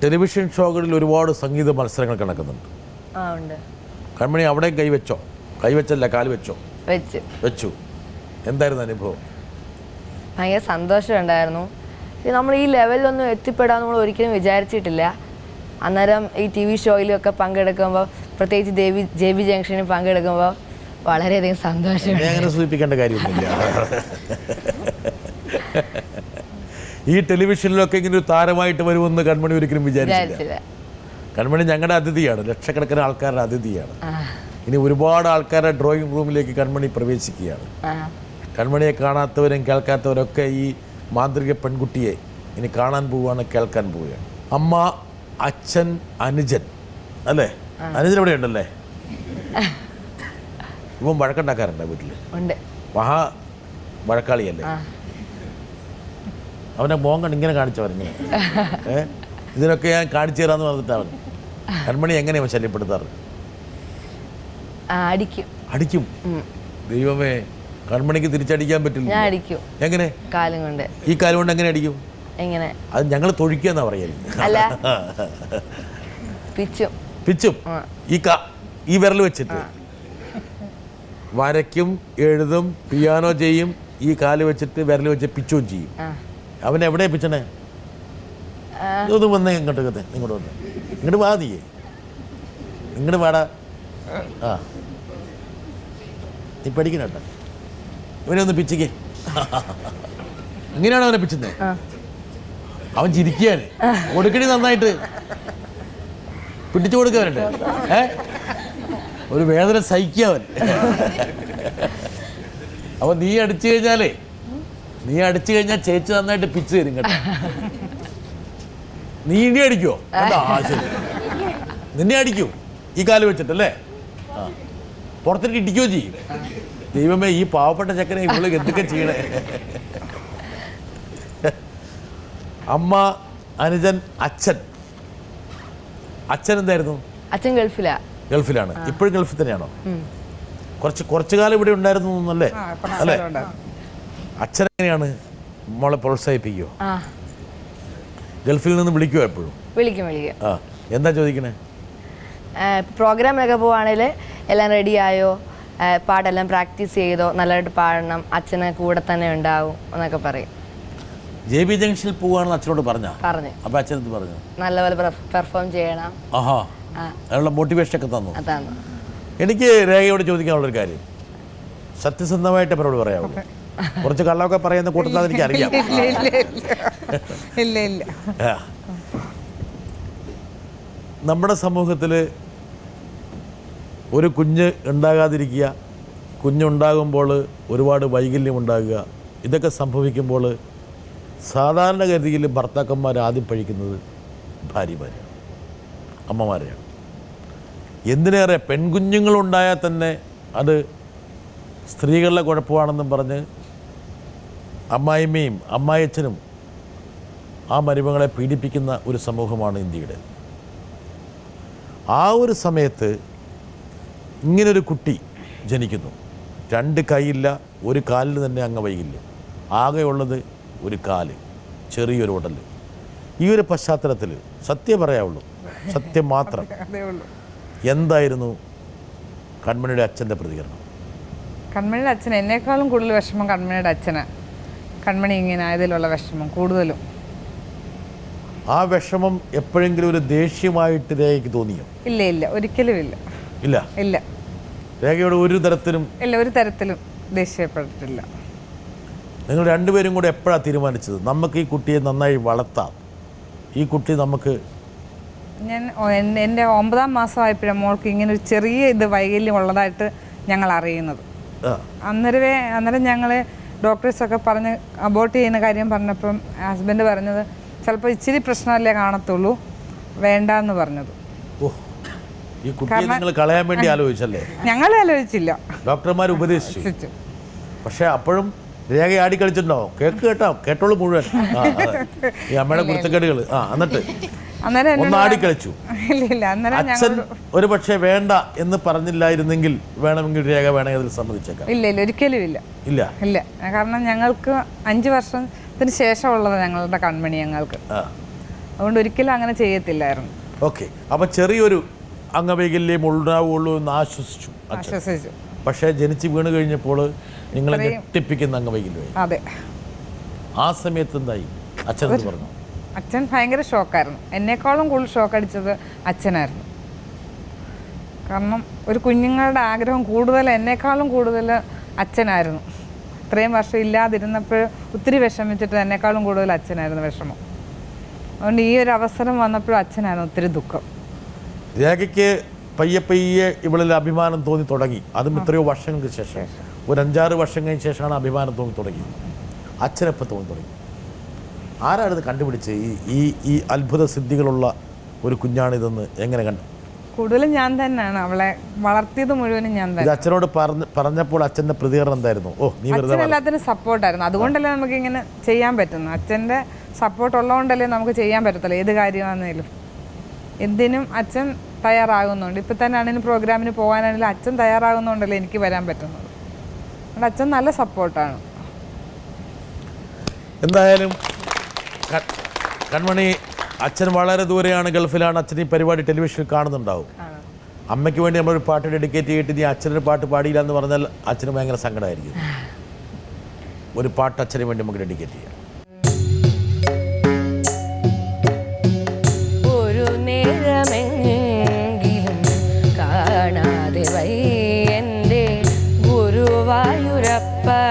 ടെലിവിഷൻ ഷോകളിൽ ഒരുപാട് സംഗീത മത്സരങ്ങൾ നടക്കുന്നുണ്ട്. ആ ഉണ്ട്. കൺമണി അവിടെയും കൈവച്ചോ? കൈവച്ചല്ല, കാല് വെച്ചോ? വെച്ചു. എന്തായിരുന്നു അനുഭവം? ഭയങ്കര സന്തോഷമുണ്ടായിരുന്നു. നമ്മൾ ഈ ലെവലിലൊന്നും എത്തിപ്പെടാൻ നമ്മൾ ഒരിക്കലും വിചാരിച്ചിട്ടില്ല. അന്നേരം ഈ TV ഷോയിലൊക്കെ പങ്കെടുക്കുമ്പോൾ, പ്രത്യേകിച്ച് JB ജംഗ്ഷനിൽ പങ്കെടുക്കുമ്പോൾ വളരെയധികം സന്തോഷമുണ്ട്. അങ്ങനെ സൂചിപ്പിക്കേണ്ട കാര്യമൊന്നുമില്ല. ഈ ടെലിവിഷനിലൊക്കെ ഇങ്ങനെ ഒരു താരമായിട്ട് വരുമെന്ന് കൺമണി ഒരിക്കലും വിചാരിച്ചില്ല. കൺമണി ഞങ്ങളുടെ അതിഥിയാണ്, ലക്ഷക്കണക്കിന് ആൾക്കാരുടെ അതിഥിയാണ്. ഇനി ഒരുപാട് ആൾക്കാരുടെ ഡ്രോയിങ് റൂമിലേക്ക് കൺമണി പ്രവേശിക്കുകയാണ്. കൺമണിയെ കാണാത്തവരും കേൾക്കാത്തവരൊക്കെ ഈ മാന്ത്രിക പെൺകുട്ടിയെ ഇനി കാണാൻ പോവുകയാണ്, കേൾക്കാൻ പോവുകയാണ്. അമ്മ, അച്ഛൻ, അനുജൻ അല്ലേ? അനുജൻ ഇവിടെ ഉണ്ടല്ലേ? ഇവൻ വഴക്കുണ്ടാക്കാറുണ്ടോ വീട്ടിൽ? മഹാ വഴക്കാളിയല്ലേ? അവനെ മോൻ കണ്ട് ഇങ്ങനെ കാണിച്ചവരിങ്ങനെ ഇതിനൊക്കെ ഞാൻ കാണിച്ചു തരാമെന്ന് പറഞ്ഞിട്ടാണ്. കൺമണി എങ്ങനെയാണ് ശല്യപ്പെടുത്താറ്? അടിക്കും. ദൈവമേ, കൺമണിക്ക് തിരിച്ചടിക്കാൻ പറ്റില്ല. എങ്ങനെ? കാലും കൊണ്ട്. ഈ കാലം കൊണ്ട് എങ്ങനെ അടിക്കും? എങ്ങനെ? അത് ഞങ്ങൾ തൊഴിക്കാന്നാ പറയായിരിക്കും. പിച്ചും. ഈ വിരൽ വെച്ചിട്ട് വരയ്ക്കും, എഴുതും, പിയാനോ ചെയ്യും. ഈ കാല് വെച്ചിട്ട് വിരൽ വെച്ച് പിച്ചും ചെയ്യും. അവൻ എവിടെയാ പിച്ചണേ? ഇതൊന്നും വന്നേ ഇങ്ങോട്ട് വന്നേ. ഇങ്ങോട്ട് വാതിയേ, ഇങ്ങോട്ട് വാടാ. ആ, നീ പഠിക്കണേട്ടാ. ഇവനെ ഒന്ന് പിച്ചിക്കേ. ഇങ്ങനെയാണ് അവനെ പിച്ചുന്നേ. അവൻ ചിരിക്കുകയാണ്. കൊടുക്കണി നന്നായിട്ട് പിടിച്ചു കൊടുക്കാനുണ്ട്. ഒരു വേദന സഹിക്കവൻ. അവൻ നീ അടിച്ചു കഴിഞ്ഞാൽ ചേച്ചി നന്നായിട്ട് പിച്ച് തരും കേട്ടോ. നീ ഇനി അടിക്കുവോ? ശരി, നിന്നെ അടിക്കൂ ഈ കാല് വെച്ചിട്ടല്ലേ? ആ, പുറത്തിട്ട് ഇടിക്കുകയോ ചെയ്യും. ദൈവമേ, ഈ പാവപ്പെട്ട ചെക്കനെ ഇവള് എന്തൊക്കെ ചെയ്യണേ. അമ്മ, അനുജൻ, അച്ഛൻ എന്തായിരുന്നു? അച്ഛൻ ഗൾഫിലാണ്. ഇപ്പോഴും ഗൾഫിൽ തന്നെയാണോ? കുറച്ചു കാലം ഇവിടെ ഉണ്ടായിരുന്നു അല്ലേ? അല്ലേ? അച്ഛൻ എങ്ങനെയാണ് മോളെ പ്രോത്സാഹിപ്പിക്കുമോ? ഗൾഫിൽ നിന്ന് വിളിക്കുമോ എപ്പോഴും? വിളിക്കും. ആ, എന്താ ചോദിക്കണേ? പ്രോഗ്രാമിലൊക്കെ പോവാണെങ്കിൽ എല്ലാം റെഡിയായോ, പാട്ടെല്ലാം പ്രാക്ടീസ് ചെയ്തോ, നല്ലതായിട്ട് പാടണം, അച്ഛനെ കൂടെ തന്നെ ഉണ്ടാവും എന്നൊക്കെ പറയും. JB ജംഗ്ഷനിൽ പോവാണെന്ന് അച്ഛനോട് പറഞ്ഞു. അപ്പൊ അച്ഛൻ എന്ത് പറഞ്ഞു? നല്ലപോലെ പെർഫോം ചെയ്യണം. ആഹാ, അതിനുള്ള മോട്ടിവേഷൻ ഒക്കെ തന്നു. എനിക്ക് രേഖയോട് ചോദിക്കാനുള്ളൊരു കാര്യം, സത്യസന്ധമായിട്ട് അവരോട് പറയാമോ? കുറച്ച് കള്ളമൊക്കെ പറയുന്ന കൂട്ടത്തിൽ എനിക്ക് അറിയാം. നമ്മുടെ സമൂഹത്തിൽ ഒരു കുഞ്ഞ് ഉണ്ടാകാതിരിക്കുക, കുഞ്ഞുണ്ടാകുമ്പോൾ ഒരുപാട് വൈകല്യം ഉണ്ടാകുക, ഇതൊക്കെ സംഭവിക്കുമ്പോൾ സാധാരണഗതിയിൽ ഭർത്താക്കന്മാർ ആദ്യം പഴിക്കുന്നത് ഭാര്യമാരെയാണ്, അമ്മമാരെയാണ്. എന്തിനേറെ പെൺകുഞ്ഞുങ്ങളുണ്ടായാൽ തന്നെ അത് സ്ത്രീകളുടെ കുഴപ്പമാണെന്നും പറഞ്ഞ് അമ്മായിമ്മയും അമ്മായിയച്ഛനും ആ മരുമകളെ പീഡിപ്പിക്കുന്ന ഒരു സമൂഹമാണ് ഇന്ത്യയുടെ. ആ ഒരു സമയത്ത് ഇങ്ങനൊരു കുട്ടി ജനിക്കുന്നു. 2 കൈയില്ല, ഒരു കാലിൽ തന്നെ അംഗവൈകല്യം, ആകെയുള്ളത് ഒരു കാല്, ചെറിയൊരു ഉടൽ. ഈ ഒരു പശ്ചാത്തലത്തിൽ സത്യം പറയാവുള്ളൂ, സത്യം മാത്രം. എന്തായിരുന്നു കൺമണിയുടെ അച്ഛൻ്റെ പ്രതികരണം? കൺമണിയുടെ അച്ഛൻ എന്നേക്കാളും കൂടുതൽ വിഷമം കൺമണിയുടെ അച്ഛന്. കൺമണി ഇങ്ങനെ ആയതിലുള്ള വിഷമം കൂടുതലും. ആ വിഷമം എപ്പോഴെങ്കിലും ഒരു ദേഷ്യമായിട്ട് രേഖയ്ക്ക് തോന്നിയോ? ഇല്ല, ഒരിക്കലും ഇല്ല. രേഖയോട് ഒരു തരത്തിലും ദേഷ്യപ്പെട്ടിട്ടില്ല. നിങ്ങൾ രണ്ടുപേരും കൂടെ എപ്പോഴാണ് തീരുമാനിച്ചത് നമുക്ക് ഈ കുട്ടിയെ നന്നായി വളർത്താം, ഈ കുട്ടി നമുക്ക്? എൻ്റെ 9ാം മാസമായപ്പോഴാണ് മോൾക്ക് ഇങ്ങനെ ഒരു ചെറിയ വൈകല്യം ഉള്ളതായിട്ട് ഞങ്ങൾ അറിയുന്നത്. അന്നേരം ഞങ്ങൾ ഡോക്ടേഴ്സൊക്കെ പറഞ്ഞ് അബോർട്ട് ചെയ്യുന്ന കാര്യം പറഞ്ഞപ്പം ഹസ്ബൻഡ് പറഞ്ഞത് ചിലപ്പോൾ ഇച്ചിരി പ്രശ്നമല്ലേ കാണത്തുള്ളൂ, വേണ്ടെന്ന് പറഞ്ഞത്. ഈ കുട്ടിയെ നിങ്ങൾ കളയാൻ വേണ്ടി ആലോചിച്ചല്ലേ? ഞങ്ങൾ ആലോചിച്ചില്ല, ഡോക്ടർമാർ ഉപദേശിച്ചു. പക്ഷെ അപ്പോഴും രേഖ ആടി കളിച്ചിട്ടുണ്ടോ? കേട്ടോളൂ മുഴുവൻ ഈ അമ്മയുടെ കുരുത്തക്കേടുകൾ. എന്നിട്ട് ഒന്നാടി കളിച്ചു. അച്ഛൻ ഒരു പക്ഷേ വേണ്ട എന്ന് പറഞ്ഞില്ലായിരുന്നെങ്കിൽ വേണമെങ്കിൽ രേഖ വേണമെങ്കിൽ അതിൽ സമ്മതിച്ചേക്കാം. ഇല്ല, ഒരിക്കലും ഇല്ല. കാരണം ഞങ്ങൾക്ക് 5 വർഷത്തിന് ശേഷമുള്ളത് ഞങ്ങളുടെ കൺമണി. ഞങ്ങൾക്ക് അതുകൊണ്ട് ഒരിക്കലും അങ്ങനെ ചെയ്യത്തില്ലായിരുന്നു. ഓക്കെ, അപ്പം ചെറിയൊരു അംഗവൈകല്യം ഉണ്ടാവുള്ളൂ എന്ന് ആശ്വസിച്ചു. ആശ്വസിച്ചു. പക്ഷേ ജനിച്ച് വീണ് കഴിഞ്ഞപ്പോൾ നിങ്ങളെ ഞെട്ടിപ്പിക്കുന്ന അംഗവൈകല്യമായി. അതെ. ആ സമയത്ത് എന്തായി? അച്ഛൻ പറഞ്ഞു. അച്ഛൻ ഭയങ്കര ഷോക്കായിരുന്നു. എന്നെക്കാളും കൂടുതൽ ഷോക്ക് അടിച്ചത് അച്ഛനായിരുന്നു. കാരണം ഒരു കുഞ്ഞുങ്ങളുടെ ആഗ്രഹം കൂടുതൽ എന്നെക്കാളും കൂടുതൽ അച്ഛനായിരുന്നു. ഇത്രയും വർഷം ഇല്ലാതിരുന്നപ്പോൾ ഒത്തിരി വിഷമിച്ചിട്ട് എന്നെക്കാളും കൂടുതൽ അച്ഛനായിരുന്നു വിഷമം. അതുകൊണ്ട് ഈ ഒരു അവസരം വന്നപ്പോഴും അച്ഛനായിരുന്നു ഒത്തിരി ദുഃഖം. രേഖയ്ക്ക് പയ്യെ പയ്യെ ഇവളിൽ അഭിമാനം തോന്നി തുടങ്ങി. അതും എത്രയോ വർഷങ്ങൾക്ക് ശേഷം, ഒരു 5-6 വർഷം കഴിഞ്ഞ ശേഷമാണ് അഭിമാനം തോന്നി തുടങ്ങിയത്. അച്ഛനെപ്പോൾ തോന്നി തുടങ്ങി? ആരാണിത് കണ്ടുപിടിച്ച് ഈ അത്ഭുത സിദ്ധികളുള്ള ഒരു കുഞ്ഞാണിതെന്ന് എങ്ങനെ കണ്ടു? കൂടുതലും ഞാൻ തന്നെയാണ് അവളെ വളർത്തിയത് മുഴുവനും ഞാൻ തന്നെ. അച്ഛനോട് പറഞ്ഞപ്പോൾ അച്ഛൻ്റെ പ്രതികരണം എന്തായിരുന്നു? നീ അച്ഛൻ എല്ലാത്തിനും സപ്പോർട്ടായിരുന്നു. അതുകൊണ്ടല്ലേ നമുക്ക് ഇങ്ങനെ ചെയ്യാൻ പറ്റുന്നു. അച്ഛൻ്റെ സപ്പോർട്ട് ഉള്ളതുകൊണ്ടല്ലേ നമുക്ക് ചെയ്യാൻ പറ്റത്തുള്ളൂ. ഏത് കാര്യമാണെങ്കിലും എന്തിനും അച്ഛൻ തയ്യാറാകുന്നുണ്ട്. ഇപ്പം തന്നെ ആണെങ്കിലും പ്രോഗ്രാമിന് പോകാനാണെങ്കിലും അച്ഛൻ തയ്യാറാകുന്നതുകൊണ്ടല്ലേ എനിക്ക് വരാൻ പറ്റുന്നത്. അതുകൊണ്ട് അച്ഛൻ നല്ല സപ്പോർട്ടാണ്. എന്തായാലും കൺമണി, അച്ഛൻ വളരെ ദൂരെയാണ്, ഗൾഫിലാണ്. അച്ഛൻ ഈ പരിപാടി ടെലിവിഷനിൽ കാണുന്നുണ്ടാവും. അമ്മയ്ക്ക് വേണ്ടി നമ്മളൊരു പാട്ട് ഡെഡിക്കേറ്റ് ചെയ്തിട്ട് നീ അച്ഛനൊരു പാട്ട് പാടിയില്ല എന്ന് പറഞ്ഞാൽ അച്ഛന് ഭയങ്കര സങ്കടമായിരിക്കും. ഒരു പാട്ട് അച്ഛന് വേണ്ടി നമുക്ക് ഡെഡിക്കേറ്റ് ചെയ്യാം. ഒരു നേരമെങ്കിലും കാണാതെ വയ്യൻ്റെ ഗുരുവായൂരപ്പൻ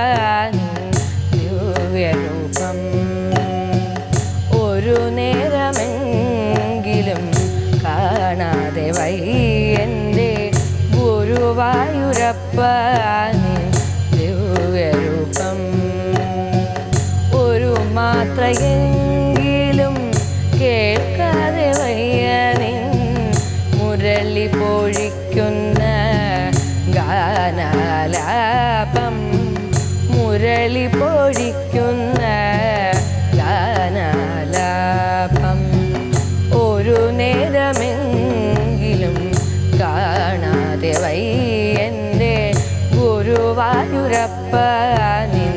ദിവ്യരൂപം. ഒരു നേരമെങ്കിലും കാണാതെ വയ്യൻ്റെ ഗുരുവായൂരപ്പൻ ദിവ്യരൂപം. ഒരു മാത്രയെങ്കിലും കേൾക്കാതെ വയ്യനിൻ മുരളി പൊഴിക്കുന്ന ഗാനാലാപം. മുരളി പൊഴിക്കുന്ന ഗാനാലാപം. ഒരു നേരമെങ്കിലും കാണാതെ വയ്യൻ്റെ ഗുരുവായൂരപ്പനിൻ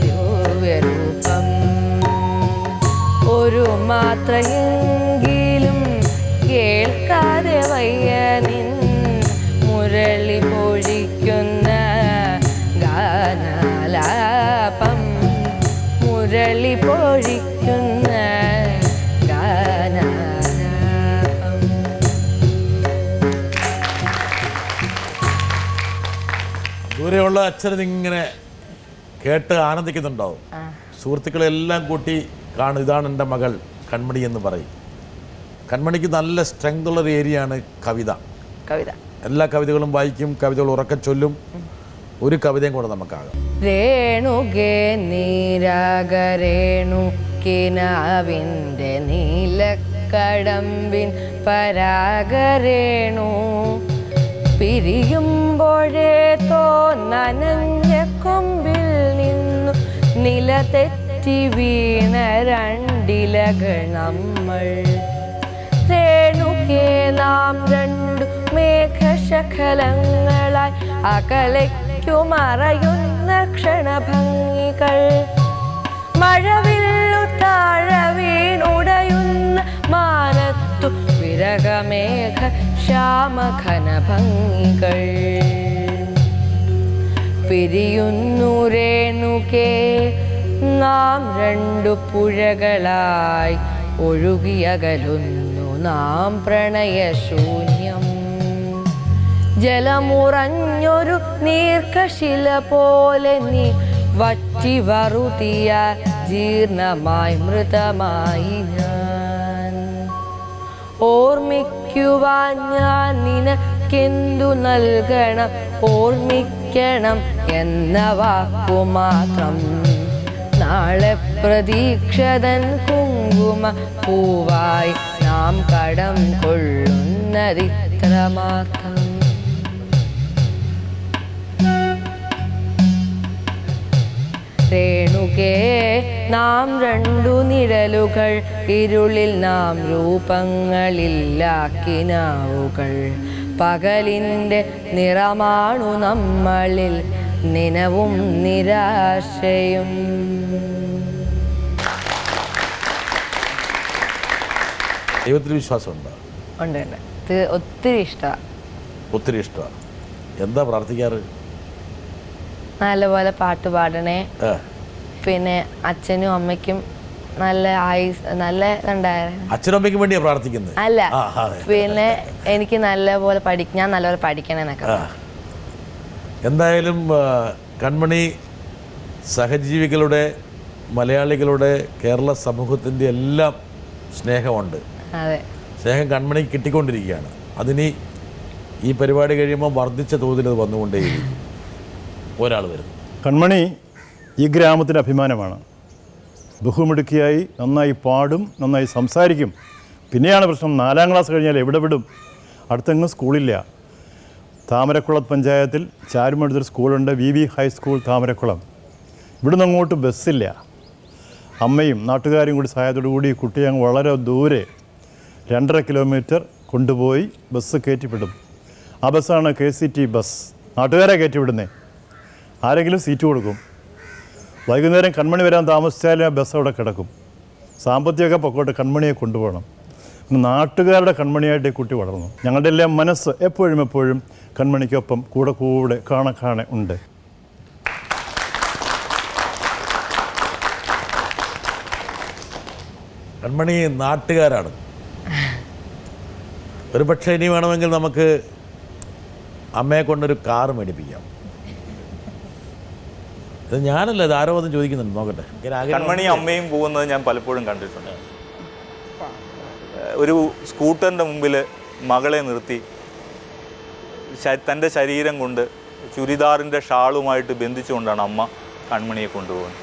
ദിവ്യരൂപം. ഒരു മാത്രയെങ്കിലും കേൾക്കാതെ വയ്യനിൻ മുരളി പൊഴിക്കുന്ന ഗാനാലാപം. മുരളി പൊഴിക്കുന്ന ഗാനാലാപം. ദൂരെയുള്ള അച്ഛന് ഇങ്ങനെ കേട്ട് ആനന്ദിക്കുന്നുണ്ടാവും. സുഹൃത്തുക്കളെല്ലാം കൂട്ടി കാണും, ഇതാണ് എൻ്റെ മകൾ കൺമണി എന്ന് പറയും. കൺമണിക്ക് നല്ല സ്ട്രെങ്ത് ഉള്ളൊരു ഏരിയയാണ് കവിത. എല്ലാ കവിതകളും വായിക്കും, കവിതകൾ ഉറക്കെ ചൊല്ലും. ഒരു കവിതയും കൂടെ നമുക്കാകാം. രേണുകേ നീരാഗരേണുക്കിനാവിൻ്റെ നീലക്കടമ്പിൻ പരാഗരേണു. പിരിയുമ്പോഴേ തോന്നനഞ്ഞ കൊമ്പിൽ നിന്നു നിലതെറ്റി വീണ രണ്ടിലകൾ നമ്മൾ. രേണുകേ നാം രണ്ടു മേഘശകലങ്ങളായി അകലയ്ക്കു മറയുന്ന ക്ഷണഭംഗികൾ. മഴവില്ലു താഴ വീണുടയുന്ന മാനത്തു വിരകമേഘ ശ്യാമഘനഭംഗികൾ. പിരിയുന്നു രേണുകേ നാം രണ്ടു പുഴകളായി ഒഴുകിയകലുന്നു നാം പ്രണയശൂന്യം. ജലമുറഞ്ഞൊരു നീർക്കശില പോലെ നീ വറ്റി വറുതിയ ജീർണമായി മൃതമായി ഞാൻ. ഓർമ്മിക്കുവാൻ ഞാൻ നിനക്കെന്തു നൽകണം? ഓർമ്മിക്കണം എന്ന വാക്കു മാത്രം. നാളെ പ്രതീക്ഷതൻ കുങ്കുമ പൂവായി നാം കടം കൊള്ളുന്നതിത്ര മാത്രം. രേണുകേ നാം രണ്ടു നിഴലുകൾ, ഇരുളിൽ നാം രൂപങ്ങളില്ലാക്കിനാവുകൾ. പകലിൻ്റെ നിറമാണു നമ്മളിൽ നിനവും നിരാശയും. ദൈവത്തിൽ വിശ്വാസമുണ്ടോ? ഉണ്ട് ഉണ്ട്. ഇത് ഒത്തിരി ഇഷ്ടമാണ്. ഒത്തിരി ഇഷ്ടമാണ്. എന്താ പ്രാർത്ഥിക്കാറ്? നല്ലപോലെ പാട്ട് പാടണേ, ആ, പിന്നെ അച്ഛനും അമ്മയ്ക്കും നല്ല നല്ല ഉണ്ടായിരുന്നു. അച്ഛനും അമ്മയ്ക്കും വേണ്ടിയാണ് പ്രാർത്ഥിക്കുന്നത്? അല്ല, ആ, അതെ. പിന്നെ എനിക്ക് നല്ലപോലെ ഞാൻ നല്ലപോലെ പഠിക്കണമെന്നൊക്കെ. ആ, എന്തായാലും കൺമണി സഹജീവികളുടെ, മലയാളികളുടെ, കേരള സമൂഹത്തിൻ്റെ എല്ലാം സ്നേഹമുണ്ട്. അതെ, സ്നേഹം കൺമണിക്ക് കിട്ടിക്കൊണ്ടിരിക്കുകയാണ്. അതിനി ഈ പരിപാടി കഴിയുമ്പോൾ വർദ്ധിച്ച തോതിൽ അത് വന്നുകൊണ്ടേയിരിക്കും. ഒരാൾ വരുന്നു. കൺമണി ഈ ഗ്രാമത്തിൻ്റെ അഭിമാനമാണ്. ബഹുമിടുക്കിയായി നന്നായി പാടും, നന്നായി സംസാരിക്കും. പിന്നെയാണ് പ്രശ്നം, 4ാം ക്ലാസ് കഴിഞ്ഞാൽ എവിടെ വിടും? അടുത്തെങ്ങും സ്കൂളില്ല. താമരക്കുളം പഞ്ചായത്തിൽ ചാരുമടുത്തൊരു സ്കൂളുണ്ട്, VV ഹൈസ്കൂൾ താമരക്കുളം. ഇവിടുന്ന് അങ്ങോട്ട് ബസ്സില്ല. അമ്മയും നാട്ടുകാരും കൂടി സഹായത്തോടു കൂടി ഈ കുട്ടിയെ അങ്ങ് വളരെ ദൂരെ 2.5 കിലോമീറ്റർ കൊണ്ടുപോയി ബസ് കയറ്റിവിടും. ആ ബസ്സാണ് KCT ബസ്. നാട്ടുകാരെ കയറ്റിവിടുന്നേ. ആരെങ്കിലും സീറ്റ് കൊടുക്കും. വൈകുന്നേരം കൺമണി വരാൻ താമസിച്ചാലും ആ ബസ് അവിടെ കിടക്കും. സാമ്പത്തികമൊക്കെ പൊക്കോട്ട് കൺമണിയെ കൊണ്ടുപോകണം. നാട്ടുകാരുടെ കൺമണിയായിട്ട് ഈ കുട്ടി വളർന്നു. ഞങ്ങളുടെ എല്ലാം മനസ്സ് എപ്പോഴും കൺമണിക്കൊപ്പം കൂടെ കാണെ ഉണ്ട്. കൺമണി നാട്ടുകാരാണ്. ഒരു പക്ഷേ ഇനി വേണമെങ്കിൽ നമുക്ക് അമ്മയെ കൊണ്ടൊരു കാറ് മേടിപ്പിക്കാം. ഇത് ഞാനല്ല, ഇത് ആരോ ഒന്നും ചോദിക്കുന്നുണ്ട്, നോക്കട്ടെ. കൺമണി അമ്മയും പോകുന്നത് ഞാൻ പലപ്പോഴും കണ്ടിട്ടുണ്ട്. ഒരു സ്കൂട്ടറിൻ്റെ മുമ്പിൽ മകളെ നിർത്തി തൻ്റെ ശരീരം കൊണ്ട് ചുരിദാറിൻ്റെ ഷാളുമായിട്ട് ബന്ധിച്ചുകൊണ്ടാണ് അമ്മ കൺമണിയെ കൊണ്ടുപോകുന്നത്.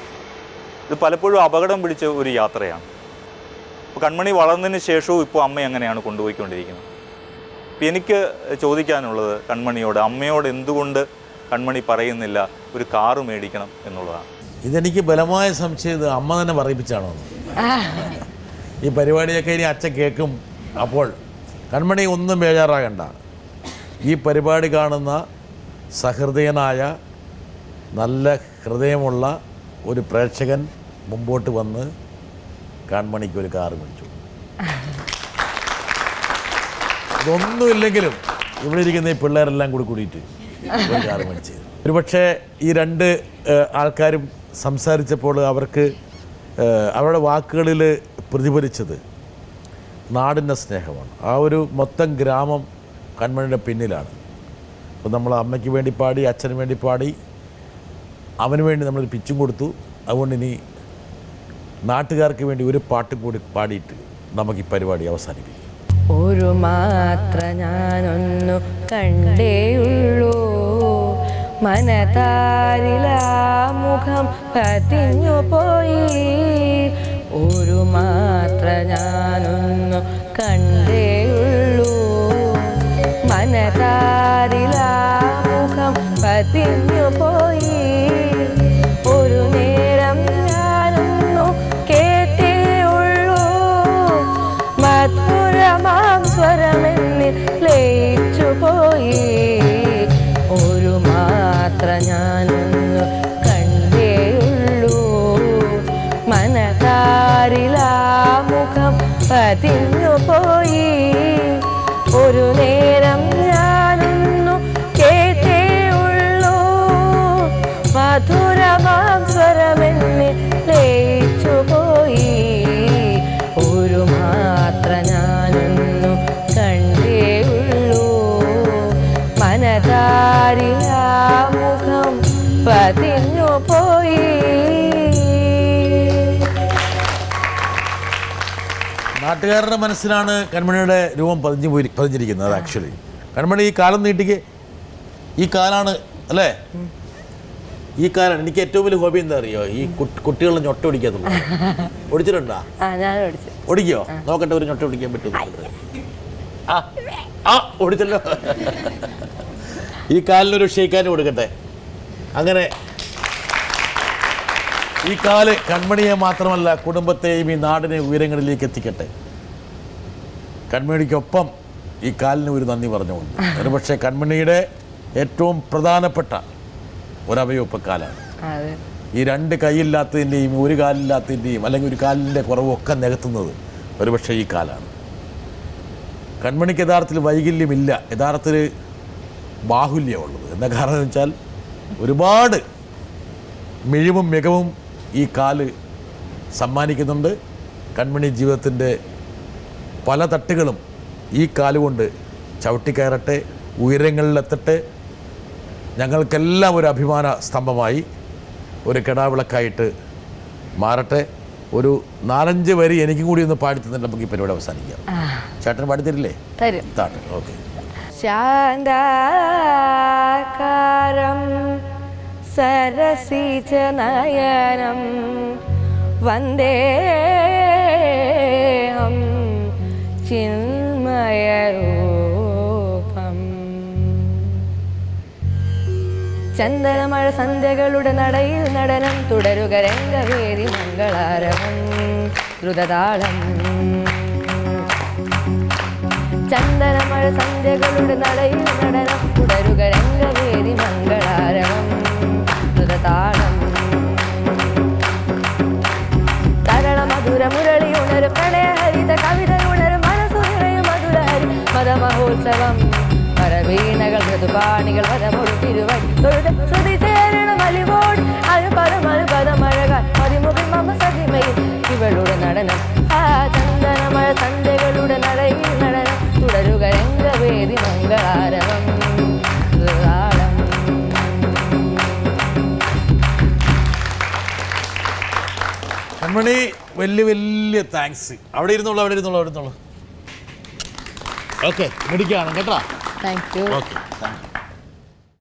ഇത് പലപ്പോഴും അപകടം പിടിച്ച ഒരു യാത്രയാണ്. അപ്പോൾ കൺമണി വളർന്നതിന് ശേഷവും ഇപ്പോൾ അമ്മ എങ്ങനെയാണ് കൊണ്ടുപോയിക്കൊണ്ടിരിക്കുന്നത്. അപ്പോൾ എനിക്ക് ചോദിക്കാനുള്ളത് കൺമണിയോട്, അമ്മയോട് എന്തുകൊണ്ട് കൺമണി പറയുന്നില്ല ഒരു കാറ് മേടിക്കണം എന്നുള്ളതാണ്. ഇതെനിക്ക് ബലമായ സംശയം ഇത് അമ്മ തന്നെ പറയിപ്പിച്ചാണോ? ഈ പരിപാടിയൊക്കെ ഇനി അച്ഛൻ കേൾക്കും. അപ്പോൾ കൺമണി ഒന്നും ബേജാറാകണ്ട. ഈ പരിപാടി കാണുന്ന സഹൃദയനായ നല്ല ഹൃദയമുള്ള ഒരു പ്രേക്ഷകൻ മുമ്പോട്ട് വന്ന് കൺമണിക്ക് ഒരു കാറ് മേടിച്ചു. ഇതൊന്നുമില്ലെങ്കിലും ഇവിടെ ഇരിക്കുന്ന ഈ പിള്ളേരെല്ലാം കൂടിയിട്ട് ഒരു കാറ് മേടിച്ചത്. ഒരുപക്ഷെ ഈ 2 ആൾക്കാരും സംസാരിച്ചപ്പോൾ അവർക്ക് അവരുടെ വാക്കുകളിൽ പ്രതിഫലിച്ചത് നാടിൻ്റെ സ്നേഹമാണ്. ആ ഒരു മൊത്തം ഗ്രാമം കൺമണിയുടെ പിന്നിലാണ്. അപ്പോൾ നമ്മൾ അമ്മയ്ക്ക് വേണ്ടി പാടി, അച്ഛന് വേണ്ടി പാടി, അവന് വേണ്ടി നമ്മളൊരു പിച്ചും കൊടുത്തു. അതുകൊണ്ട് ഇനി നാട്ടുകാർക്ക് വേണ്ടി ഒരു പാട്ടും കൂടി പാടിയിട്ട് നമുക്ക് ഈ പരിപാടി അവസാനിപ്പിക്കാം. ഒരു മാത്ര ഞാനൊന്നു കണ്ടേയുള്ളൂ, മനതാരിലാ മുഖം പതിഞ്ഞു പോയി. ഒരു മാത്ര ഞാനൊന്നു കണ്ടേയുള്ളൂ, മനതാരിലാ മുഖം പതിഞ്ഞു പോയി. ഒരു നേരം ഞാനൊന്നു കേട്ടേയുള്ളൂ, മധുരമാം സ്വരമെന്നിൽ ലയിച്ചു പോയി. ഒരു മാത്ര ഞാനൊന്നു കണ്ടേയുള്ളൂ, മനതാരിലാ മുഖം പതിഞ്ഞു പോയി. ഒരു നേരം ഞാനൊന്നു കേട്ടേയുള്ളൂ, മധുരമാം സ്വരമെന്നിൽ ലയിച്ചു പോയി. ഒരു മാത്ര ഞാനൊന്നു കണ്ടേയുള്ളൂ, മനതാരിലാ മുഖം പതിഞ്ഞു പോയി. നാട്ടുകാരുടെ മനസ്സിലാണ് കൺമണിയുടെ രൂപം പതിഞ്ഞിരിക്കുന്നത്. ആക്ച്വലി കൺമണി ഈ കാലം നീട്ടിക്ക്, ഈ കാലാണ് അല്ലേ? ഈ കാലാണ്. എനിക്ക് ഏറ്റവും വലിയ ഹോബി എന്താ അറിയോ? ഈ കുട്ടികളെ ഞൊട്ട ഒടിക്കാത്തുള്ളൂ. ഒടിച്ചിട്ടുണ്ടോ? ഒടിക്കോ? നോക്കട്ടെ, ഒരു ഞൊട്ട ഒടിക്കാൻ പറ്റുമോ? ഒടിച്ചല്ലോ. ഈ കാലിനൊരു ഷെയ്ക്കാൻ കൊടുക്കട്ടെ. അങ്ങനെ ഈ കാല് കൺമണിയെ മാത്രമല്ല കുടുംബത്തെയും ഈ നാടിനെ ഉയരങ്ങളിലേക്ക് എത്തിക്കട്ടെ. കൺമണിക്കൊപ്പം ഈ കാലിന് ഒരു നന്ദി പറഞ്ഞുകൊണ്ട്, ഒരുപക്ഷെ കൺമണിയുടെ ഏറ്റവും പ്രധാനപ്പെട്ട ഒരവയവം ഇപ്പം കാലാണ്. ഈ 2 കൈയില്ലാത്തതിൻ്റെയും ഒരു കാലില്ലാത്തതിൻ്റെയും അല്ലെങ്കിൽ ഒരു കാലിൻ്റെ കുറവൊക്കെ നികത്തുന്നത് ഒരുപക്ഷെ ഈ കാലാണ്. കൺമണിക്ക് യഥാർത്ഥത്തിൽ വൈകല്യമില്ല, യഥാർത്ഥത്തിൽ ബാഹുല്യമുള്ളത്. എന്താ കാരണം എന്ന് വെച്ചാൽ ഒരുപാട് മിഴിവും മികവും ഈ കാല് സമ്മാനിക്കുന്നുണ്ട്. കൺമണി ജീവിതത്തിൻ്റെ പല തട്ടുകളും ഈ കാലുകൊണ്ട് ചവിട്ടിക്കയറട്ടെ, ഉയരങ്ങളിലെത്തട്ടെ. ഞങ്ങൾക്കെല്ലാം ഒരു അഭിമാന സ്തംഭമായി, ഒരു കെടാവിളക്കായിട്ട് മാറട്ടെ. ഒരു 4-5 വരി എനിക്കും കൂടി ഒന്ന് പാടി തന്നിട്ട് നമുക്ക് ഈ പരിപാടി അവസാനിക്കാം. ചേട്ടൻ പാടിത്തരില്ലേ? തരും. താണ്. ഓക്കെ. ശാന്താകാരം സരസിജനയനം വന്ദേഹം ചിന്മയരൂപം. ചന്ദനമഴ സന്ധ്യകളുടെ നടയിൽ നടനം തുടരുക രംഗവേദി മംഗളാരവം ദ്രുതതാളം. ചന്ദനമഴ സന്ധ്യകളുടെ നടയിൽ നടനം തുടരുക രംഗവേദി മംഗളാരവം ദ്രുതതാളം. തരള മധുര മുരളി ഉണരും പ്രണയഹരിത കവിത ഉണരും മനസ്സു നിറയും മധുരഹരി മതമഹോത്സവം. പരവീണകൾ മൃദുപാണികൾ വധമൊഴു തിരുവടി തൊഴുത ശ്രുതി ചേരണം അലിവോട് അനുപദമഴകാൽ മതിമുഖി മമ സതിമയിൽ ഇവളുടെ നടനം. ആ ചന്ദനമഴ സന്ധ്യകളുടെ നടയിൽ നടനം തുടരുക രംഗവേദി മംഗളാരവം ദ്രുതതാളം. കൺമണി വലിയ താങ്ക്സ്. അവിടെ ഇരുന്നോളൂ. ഓക്കെ, മിടിക്കാണ് കേട്ടോ. Thank you. Okay, thank you.